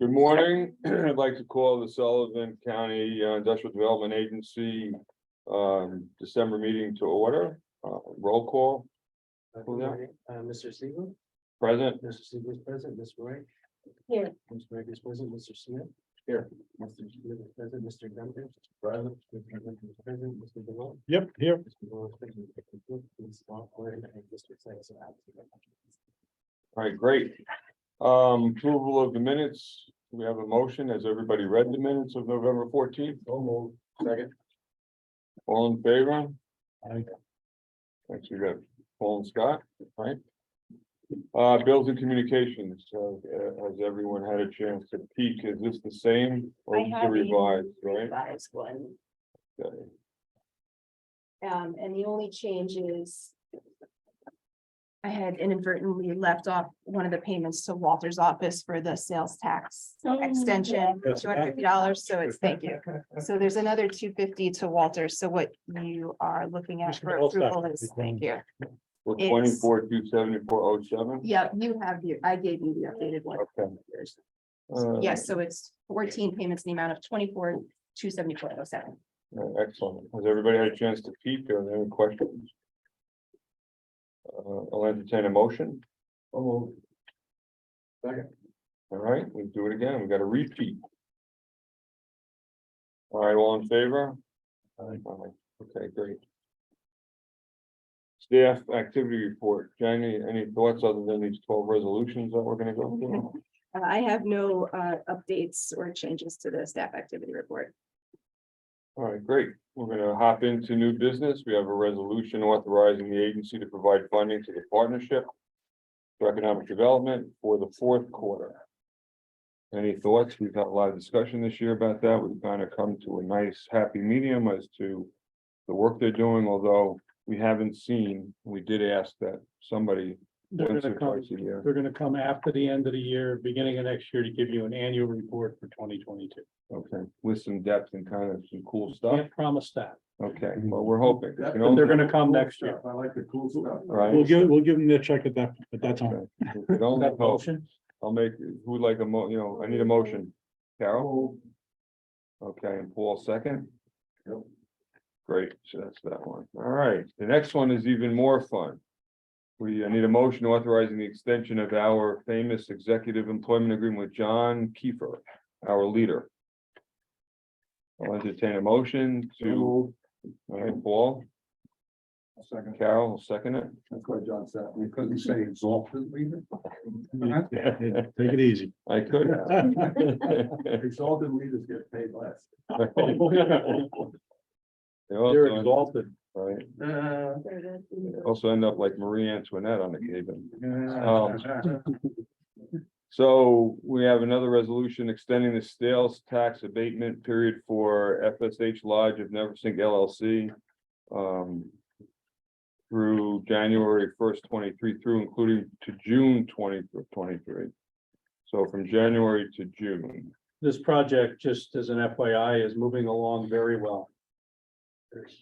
Good morning. I'd like to call the Sullivan County Industrial Development Agency December meeting to order. Roll call. Mr. Siegel, Present. Mr. Siegel is present, Ms. Roy. Here. Mr. Wright is present, Mr. Smith. Here. Mr. Smith is present, Mr. Gunter. Present. Mr. Gunter is present, Mr. DeVoe. Yep, here. Mr. DeVoe is present, Mr. Cook, Ms. Moore, and Mr. Sykes are out. All right, great. Approval of the minutes. We have a motion. Has everybody read the minutes of November 14th? Second. All in favor? Aye. Thanks, we got Paul and Scott, right? Bills and communications. Has everyone had a chance to peek? Is this the same or I is it have a revised, right? Revised one, Okay. and the only change is. I had inadvertently left off one of the payments to Walter's office for the sales tax extension, Yes. $250, so it's, thank you. So there's another $250 to Walter, so what you are looking at for approval is, thank you. For It's- 24,274.07. Yep, you have I gave you the updated one. Okay. Yes, so it's 14 payments in the amount of $24,274.07. Excellent. Has everybody had a chance to peek? Are there any questions? I'll entertain a motion. Second. All right, we do it again. We got a repeat. All right, all in favor? Aye. Okay, great. Staff activity report. Jenny, any thoughts other than these 12 resolutions that we're gonna go through? I have no updates or changes to the staff activity report. All right, great. We're gonna hop into new business. We have a resolution authorizing the agency to provide funding to the partnership for economic development for the fourth quarter. Any thoughts? We've had a lot of discussion this year about that. We've kind of come to a nice happy medium as to the work they're doing, although we haven't seen, we did ask that somebody They're once gonna or come, twice a year. they're gonna come after the end of the year, beginning of next year to give you an annual report for 2022. Okay, with some depth and kind of some cool stuff. Can't promise that, Okay, well, we're hoping. but they're gonna come next year. I like the cool stuff. Right. We'll give them the check at that time. Okay. We can only That hope. motion, I'll make, who would like I need a motion. Carol? Okay, and Paul second? Yep. Great, so that's that one. All right, the next one is even more fun. We need a motion authorizing the extension of our famous executive employment agreement with John Kiefer, our leader. I'll entertain a motion to, all right, Paul, Second. Carol, will second it. That's why John said, we couldn't say exalted leader. take it easy. I could have. Exalted leaders get paid less. They also They're end- exalted. Right, Very good. also end up like Marie Antoinette on the cabin. So we have another resolution extending the sales tax abatement period for FSH Lodge of Neversink LLC. Through January 1st, 23 through including to June 2023. So from January to June. This project, just as an FYI, is moving along very well. There's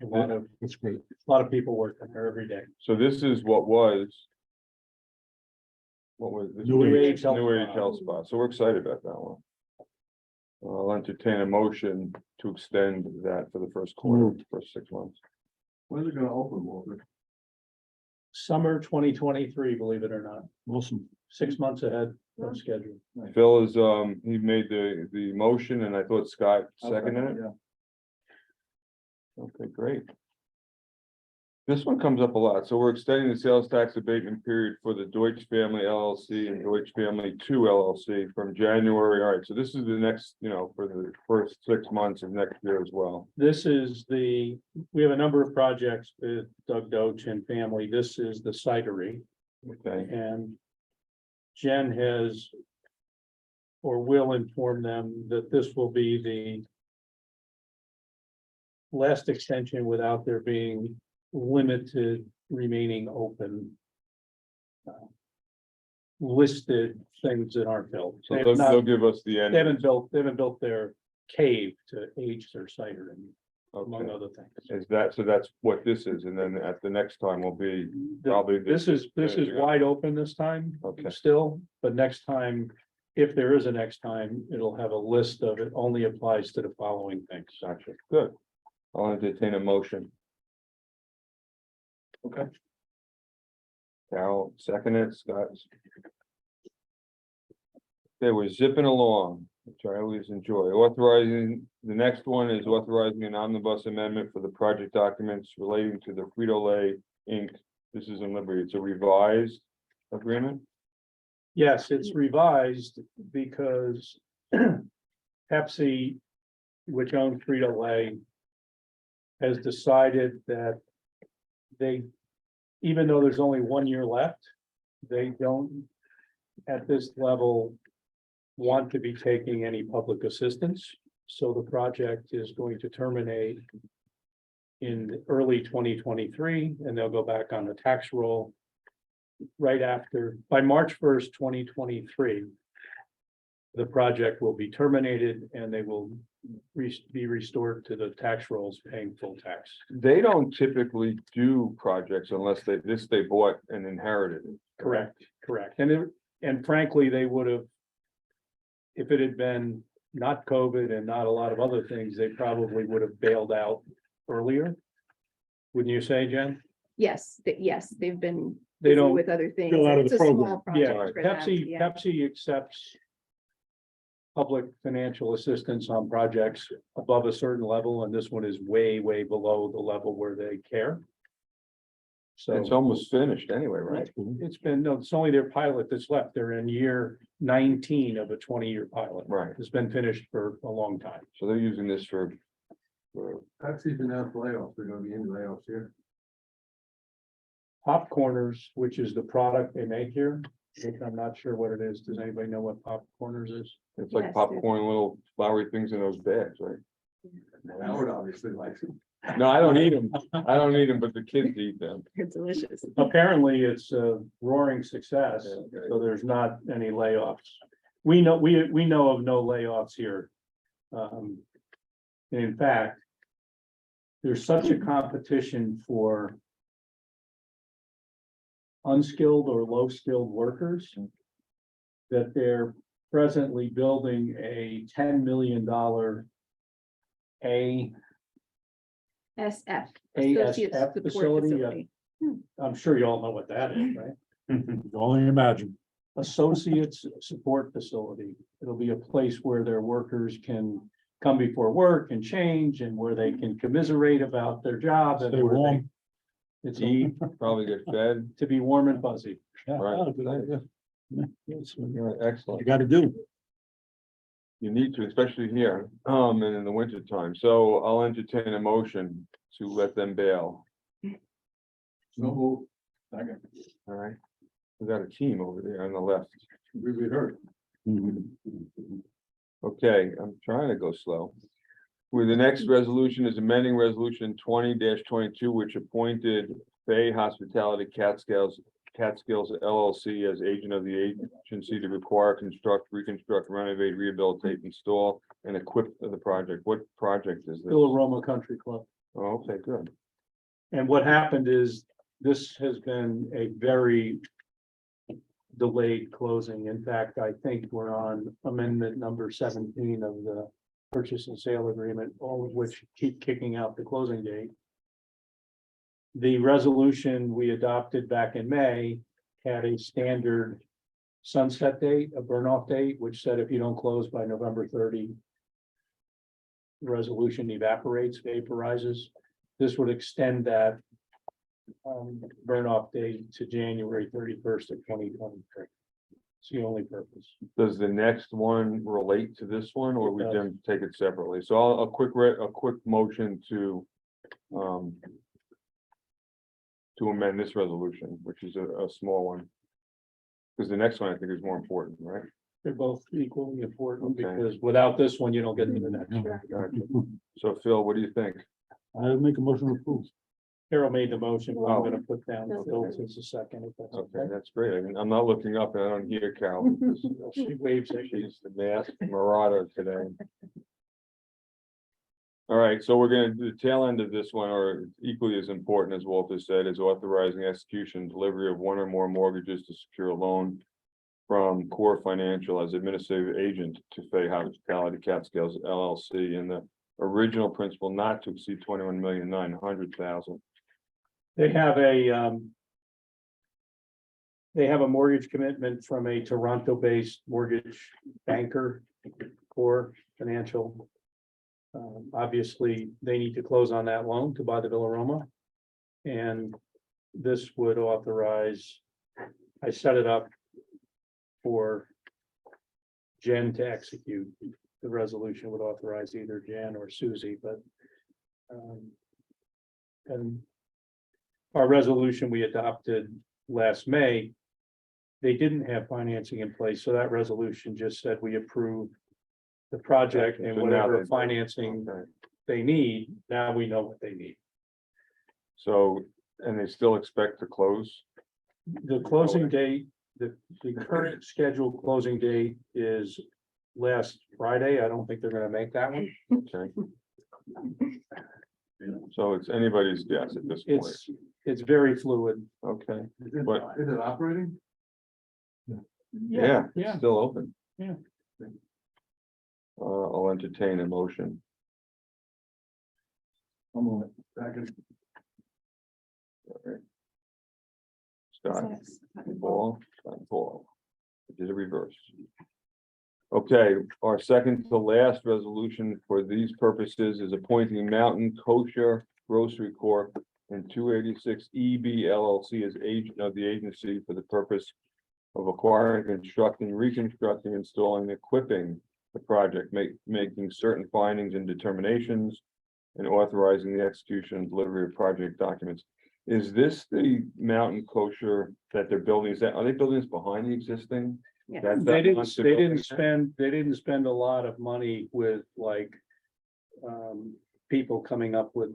a lot of, it's great, a lot of people working there every day. So this is what was. What was this? New Age Health New Age Spa. Health Spa. So we're excited about that one. I'll entertain a motion to extend that for the first quarter, first 6 months. When are they gonna open, Walter? Summer 2023, believe it or not. Awesome. 6 months ahead of schedule. Phil is, he made the motion and I thought Scott seconded it. Yeah. Okay, great. This one comes up a lot. So we're extending the sales tax abatement period for the Deutsch Family LLC and Deutsch Family 2 LLC from January. All right, so this is the next, for the first 6 months of next year as well. This is we have a number of projects with Doug Doach and family. This is the cidery. Okay, And Jen has or will inform them that this will be the last extension without there being limited remaining open listed things that aren't built. so They they'll, have not- they'll give us the end. they haven't built their cave to age their cider. among Okay, other things. is that, so that's what this is, and then at the next time will be probably. This is wide open this time. Okay. Still, but next time, if there is a next time, it'll have a list of it only applies to the following things. Gotcha, good. I'll entertain a motion. Okay. Carol, second it, Scott. They were zipping along, which I always enjoy. Authorizing, the next one is authorizing an omnibus amendment for the project documents relating to the Frito-Lay Inc. This is in Liberty, it's a revised agreement. Yes, it's revised because Pepsi, which owns Frito-Lay, has decided that they, even though there's only 1 year left, they don't, at this level, want to be taking any public assistance. So the project is going to terminate in early 2023, and they'll go back on the tax roll right after, by March 1st, 2023. The project will be terminated and they will be restored to the tax rolls paying full tax. They don't typically do projects unless they bought and inherited it. Correct. And frankly, they would have, if it had been not COVID and not a lot of other things, they probably would have bailed out earlier. Wouldn't you say, Jen? Yes, they've been They busy don't, with other things. Go out of It's the a small program. yeah, project for them, Pepsi, yeah. Pepsi accepts public financial assistance on projects above a certain level, and this one is way, way below the level where they care. So It's almost finished anyway, right? it's been, no, it's only their pilot that's left. They're in year 19 of a 20-year pilot. Right, It's been finished for a long time. so they're using this for. Pepsi's announced layoffs, they're gonna be in layoffs here. Popcorners, which is the product they make here, which I'm not sure what it is. Does anybody know what popcorners is? It's like Yes, popcorn, little floury things in those bags, right? Howard obviously likes it. No, I don't eat them. I don't eat them, but the kids eat them. They're delicious. Apparently, it's a roaring success, so there's not any layoffs. We know of no layoffs here. In fact, there's such a competition for unskilled or low-skilled workers that they're presently building a $10 million SF. Associate ASF Support facility. I'm sure you all know what that is, right? Only imagine. Associates Support Facility. It'll be a place where their workers can come before work and change, and where they can commiserate about their job. And Stay where they- warm. It's Eat, probably get fed. to be warm and fuzzy. Right. Good idea. Yeah, excellent. You gotta do. You need to, especially here, and in the winter time. So I'll entertain a motion to let them bail. So, second, All right. We got a team over there on the left. we heard. Okay, I'm trying to go slow. With the next resolution is amending resolution 20-22, which appointed Bay Hospitality Catskills LLC as agent of the agency to require, construct, reconstruct, renovate, rehabilitate, install, and equip the project. What project is this? Still Roma Country Club. Oh, okay, good. And what happened is, this has been a very delayed closing. In fact, I think we're on amendment number 17 of the purchase and sale agreement, all of which keep kicking out the closing date. The resolution we adopted back in May had a standard sunset date, a burn off date, which said if you don't close by November 30, the resolution evaporates, vaporizes. This would extend that burn off date to January 31st of 2023. It's the only purpose. Does the next one relate to this one, or we It does. can take it separately? So a quick motion to amend this resolution, which is a small one. Because the next one I think is more important, right? They're both equally important Okay. because without this one, you don't get to the next. Gotcha. So Phil, what do you think? I make a motion to approve. Carol made the motion, but I'm Oh. gonna put down Phil as a second, if that's Okay, okay. that's great. I mean, I'm not looking up and I don't hear Carol. She waves at you. She's the masked marauder today. All right, so we're gonna do the tail end of this one, or equally as important as Walter said, is authorizing execution and delivery of one or more mortgages to secure a loan from Core Financial as administrative agent to Fay Hospitality Catskills LLC in the original principal not to exceed 21,900,000. They have a mortgage commitment from a Toronto-based mortgage banker, Core Financial. Obviously, they need to close on that loan to buy the Villa Roma. And this would authorize, I set it up for Jen to execute. The resolution would authorize either Jen or Susie, but and our resolution we adopted last May, they didn't have financing in place, so that resolution just said we approve the project and So now whatever they- financing Okay. they need, now we know what they need. So, and they still expect to close? The closing date, the current scheduled closing date is last Friday. I don't think they're gonna make that one. Okay. So it's anybody's guess at this point. It's very fluid. Okay, Is it, But- is it operating? yeah, Yeah. it's still open. Yeah. I'll entertain a motion. I'm on it. Second. Scott, Paul. I did a reverse. Okay, our second to last resolution for these purposes is appointing Mountain Kosher Grocery Corp. and 286 EB LLC as agent of the agency for the purpose of acquiring, constructing, reconstructing, installing, equipping the project, making certain findings and determinations, and authorizing the execution and delivery of project documents. Is this the Mountain Kosher that they're building? Are they building this behind the existing? Yeah. That's They that didn't, monster they building didn't there? spend a lot of money with like. People coming up with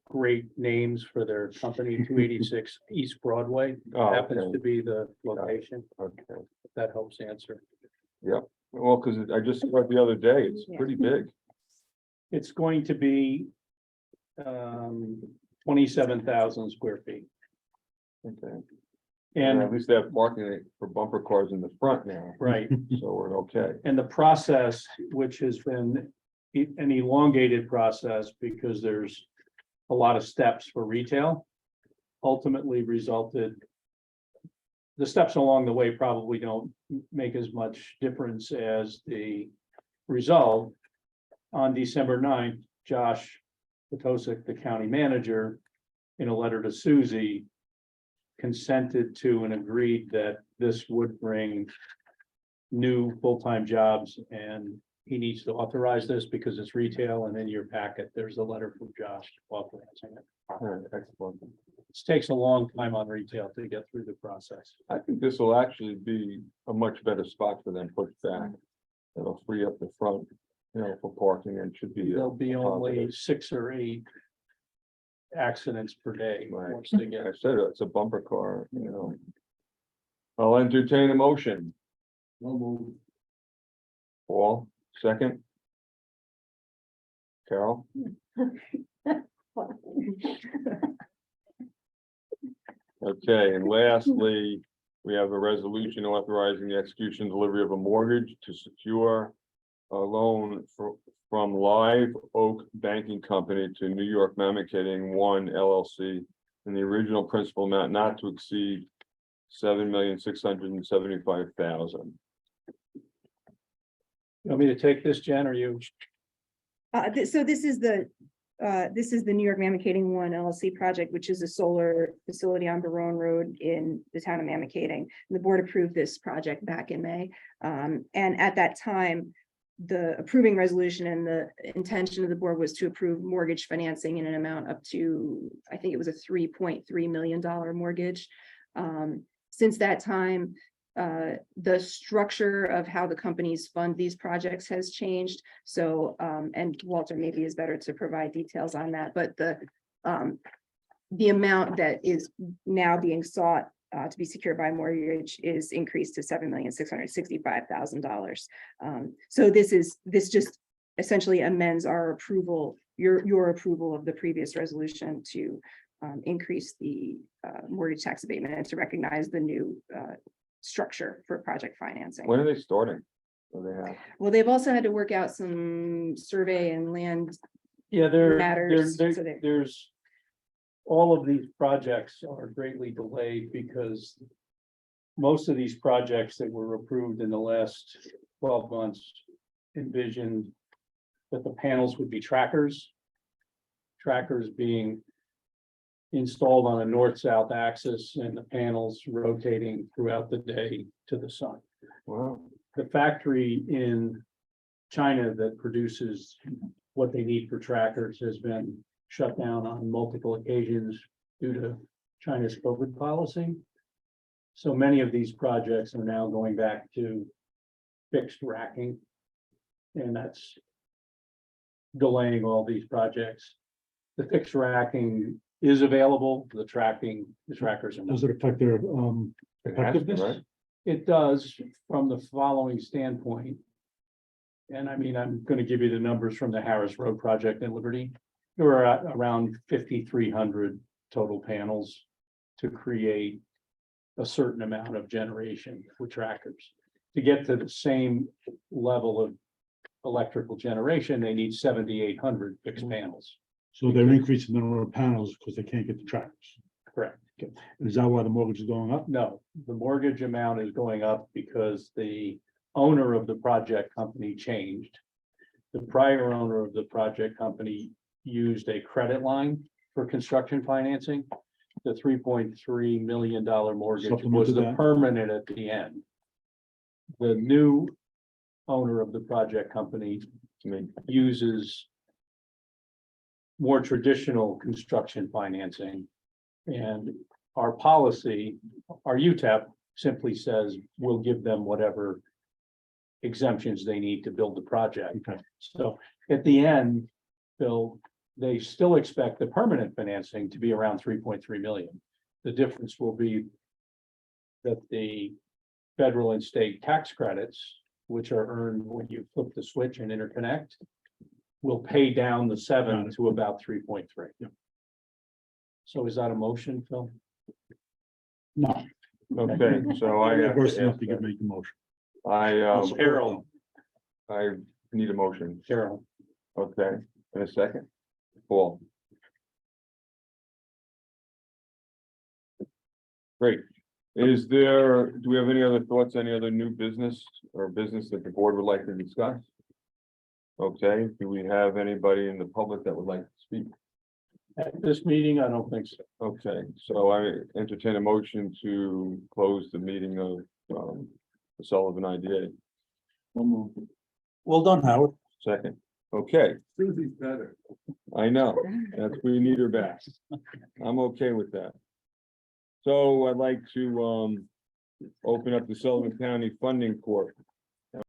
great names for their company, 286 East Broadway Oh, happens okay, to be the location, okay. if that helps answer. Well, because I just saw it the other day, it's Yeah. pretty big. It's going to be 27,000 square feet. Okay. And at And, least they have parking for bumper cars in the front now, right, so we're okay. and the process, which has been an elongated process because there's a lot of steps for retail, ultimately resulted. The steps along the way probably don't make as much difference as the result. On December 9th, Josh Potosik, the county manager, in a letter to Susie, consented to and agreed that this would bring new full-time jobs, and he needs to authorize this because it's retail, and in your packet, there's a letter from Josh authorizing it. All right, excellent. It takes a long time on retail to get through the process. I think this will actually be a much better spot for them pushed back. It'll free up the front, for parking and should be. There'll be only positive. 6 or 8 accidents per day Right. once they get. I said it's a bumper car. I'll entertain a motion. Paul, second. Carol, okay, and lastly, we have a resolution authorizing the execution and delivery of a mortgage to secure a loan from Live Oak Banking Company to New York Mamakating One LLC in the original principal amount not to exceed $7,675,000. You want me to take this, Jen, or you? So this is the New York Mamakating One LLC project, which is a solar facility on Barone Road in the town of Mamakating. The board approved this project back in May. And at that time, the approving resolution and the intention of the board was to approve mortgage financing in an amount up to, I think it was a $3.3 million mortgage. Since that time, the structure of how the companies fund these projects has changed. So, and Walter maybe is better to provide details on that, but the amount that is now being sought to be secured by mortgage is increased to $7,665,000. So this just essentially amends our approval, your approval of the previous resolution to increase the mortgage tax abatement and to recognize the new structure for project financing. When are they starting? What do they have? Well, they've also had to work out some survey and land. Yeah, Matters, so they- there's. All of these projects are greatly delayed because. Most of these projects that were approved in the last 12 months envisioned. That the panels would be trackers. Trackers being. Installed on a north-south axis and the panels rotating throughout the day to the sun. Wow. The factory in China that produces what they need for trackers has been shut down on multiple occasions due to China's COVID policy. So many of these projects are now going back to fixed racking. And that's delaying all these projects. The fixed racking is available, the trackers are not. Does it affect their It has to, effectiveness? right? It does from the following standpoint. And I mean, I'm gonna give you the numbers from the Harris Road project in Liberty. There were at around 5,300 total panels to create a certain amount of generation with trackers. To get to the same level of electrical generation, they need 7,800 fixed panels. So they're increasing the number of panels because they can't get the trackers. Correct. And is that why the mortgage is going up? No, the mortgage amount is going up because the owner of the project company changed. The prior owner of the project company used a credit line for construction financing. The $3.3 million mortgage Supplement was to the that. permanent at the end. The new owner of the project company uses more traditional construction financing. And our policy, our UTEP simply says we'll give them whatever exemptions they need to build the project. Okay. So at the end, Bill, they still expect the permanent financing to be around 3.3 million. The difference will be that the federal and state tax credits, which are earned when you flip the switch and interconnect, will pay down the 7 to about 3.3. Yep. So is that a motion, Phil? No. Okay, so I have Worse to enough ask to that. make the motion. Carol, I need a motion. Carol, Okay, in a second. Paul. Great. Do we have any other thoughts, any other new business or business that the board would like to discuss? Okay, do we have anybody in the public that would like to speak? at this meeting, I don't think so. Okay, so I entertain a motion to close the meeting of the Sullivan IDA. Well done, Howard. Second, okay, Susie's better. I know, that's we need her back. I'm okay with that. So I'd like to open up the Sullivan County Funding Court